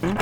Howdy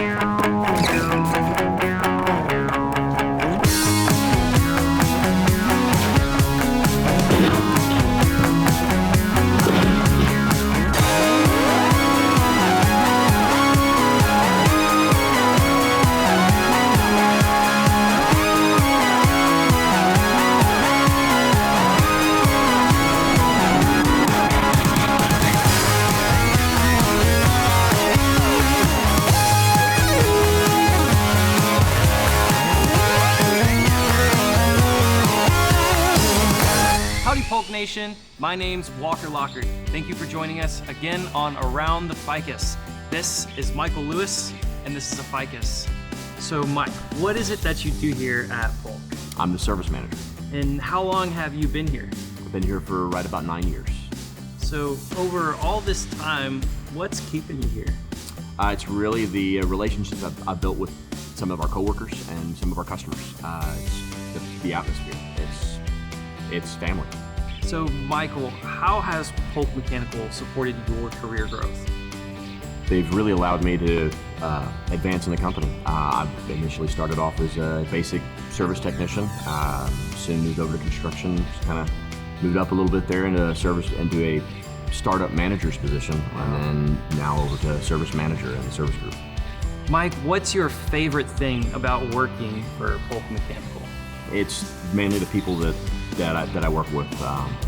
Polk Nation, my name's Walker Lockard. Thank you for joining us again on Around the Ficus. This is Michael Lewis, and this is a Ficus. So Mike, what is it that you do here at Polk? I'm the service manager. And how long have you been here? I've been here for right about 9 years. So over all this time, what's keeping you here? It's really the relationships I've built with some of our coworkers and some of our customers. It's the atmosphere. It's family. So Michael, how has Polk Mechanical supported your career growth? They've really allowed me to advance in the company. I initially started off as a basic service technician, soon moved over to construction, just kind of moved up a little bit there into a startup manager's position, and then now over to service manager in the service group. Mike, what's your favorite thing about working for Polk Mechanical? It's mainly the people that I work with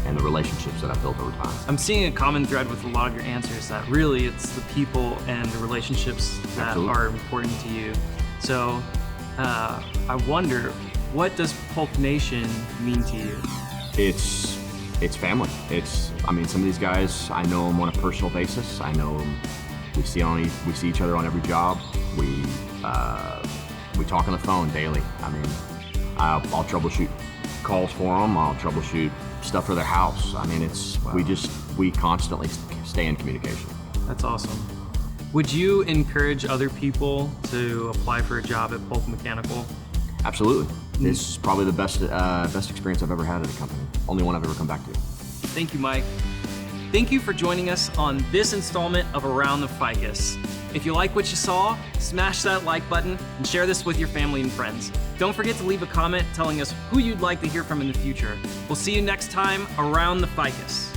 and the relationships that I've built over time. I'm seeing a common thread with a lot of your answers that really it's the people and the relationships that Absolutely. are important to you. So I wonder, what does Polk Nation mean to you? It's family. I mean, some of these guys, I know them on a personal basis. I know them, we see each other on every job. We talk on the phone daily. I mean, I'll troubleshoot calls for them. I'll troubleshoot stuff for their house. I mean, we constantly stay in communication. That's awesome. Would you encourage other people to apply for a job at Polk Mechanical? Absolutely. This is probably the best experience I've ever had at a company. Only one I've ever come back to. Thank you, Mike. Thank you for joining us on this installment of Around the Ficus. If you like what you saw, smash that like button and share this with your family and friends. Don't forget to leave a comment telling us who you'd like to hear from in the future. We'll see you next time Around the Ficus.